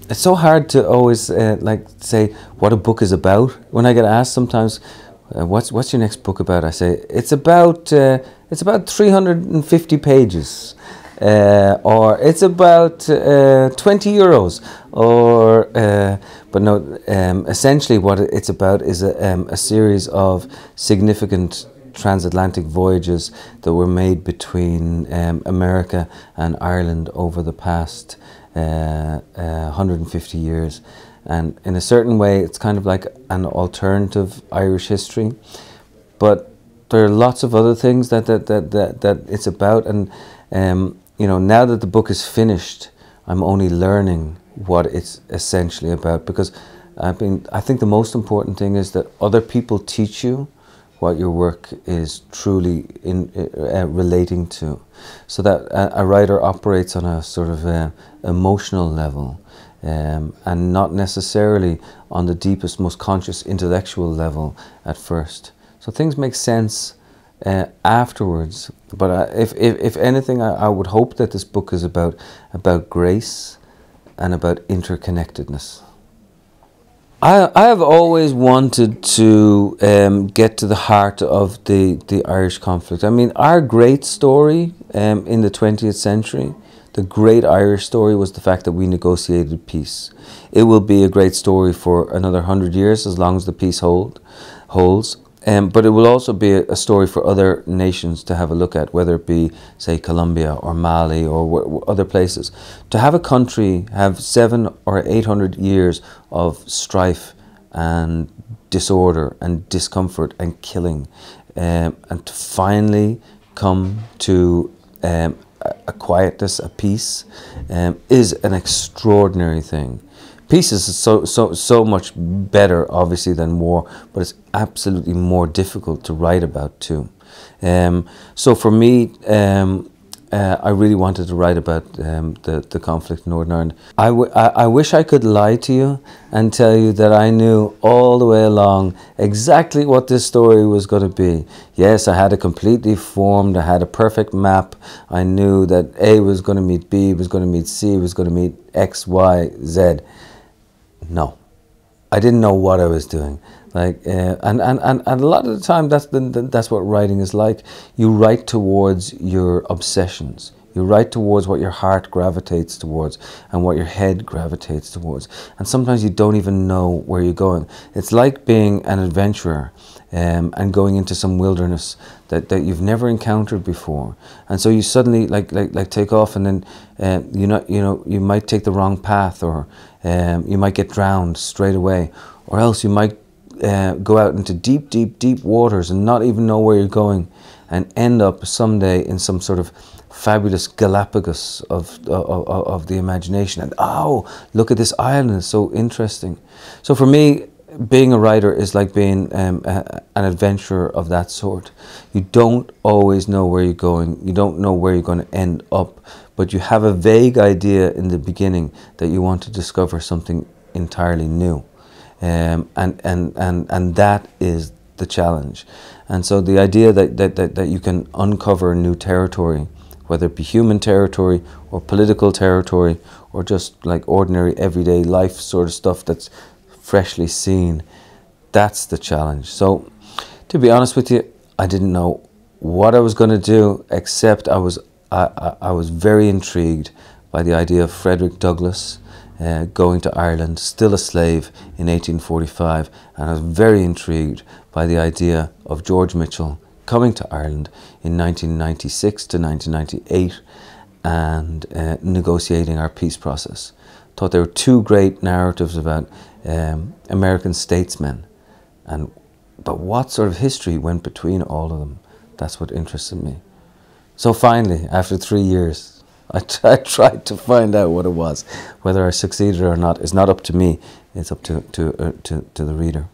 It's so hard to always like say what a book is about. When I get asked sometimes, what's your next book about? I say it's about 350 pages, or it's about 20 euros, or but no. Essentially, what it's about is a series of significant transatlantic voyages that were made between America and Ireland over the past 150 years, and in a certain way it's kind of like an alternative Irish history, but there are lots of other things that it's about, and you know, now that the book is finished, I'm only learning what it's essentially about, because I think the most important thing is that other people teach you what your work is truly relating to, so that a writer operates on a sort of emotional level, and not necessarily on the deepest, most conscious intellectual level at first. So things make sense afterwards. But if anything, I would hope that this book is about grace and about interconnectedness. I have always wanted to get to the heart of the Irish conflict. I mean, our great story in the 20th century, the great Irish story, was the fact that we negotiated peace. It will be a great story for another 100 years as long as the peace holds. But it will also be a story for other nations to have a look at, whether it be, say, Colombia or Mali or other places. To have a country have 700 or 800 years of strife and disorder and discomfort and killing, and to finally come to a quietness, a peace, is an extraordinary thing. Peace is so much better, obviously, than war, but it's absolutely more difficult to write about too. So for me, I really wanted to write about the conflict in Northern Ireland. I wish I could lie to you and tell you that I knew all the way along exactly what this story was going to be. Yes, I had it completely formed. I had a perfect map. I knew that A was going to meet B, was going to meet C, was going to meet X, Y, Z. No, I didn't know what I was doing. Like, and a lot of the time, that's what writing is like. You write towards your obsessions. You write towards what your heart gravitates towards and what your head gravitates towards. And sometimes you don't even know where you're going. It's like being an adventurer and going into some wilderness that you've never encountered before. And so you suddenly like take off, and then you might take the wrong path, or you might get drowned straight away, or else you might go out into deep waters and not even know where you're going, and end up someday in some sort of fabulous Galapagos of the imagination. And oh, look at this island, it's so interesting. So for me, being a writer is like being an adventurer of that sort. You don't always know where you're going. You don't know where you're going to end up, but you have a vague idea in the beginning that you want to discover something entirely new, and that is the challenge. And so the idea that you can uncover new territory, whether it be human territory or political territory or just like ordinary everyday life sort of stuff that's freshly seen, that's the challenge. So to be honest with you, I didn't know what I was going to do, except I was very intrigued by the idea of Frederick Douglass going to Ireland, still a slave, in 1845, and I was very intrigued by the idea of George Mitchell coming to Ireland in 1996 to 1998 and negotiating our peace process. Thought there were two great narratives about American statesmen, but what sort of history went between all of them? That's what interested me. So finally, after 3 years, I tried to find out what it was. Whether I succeeded or not is not up to me, it's up to the reader.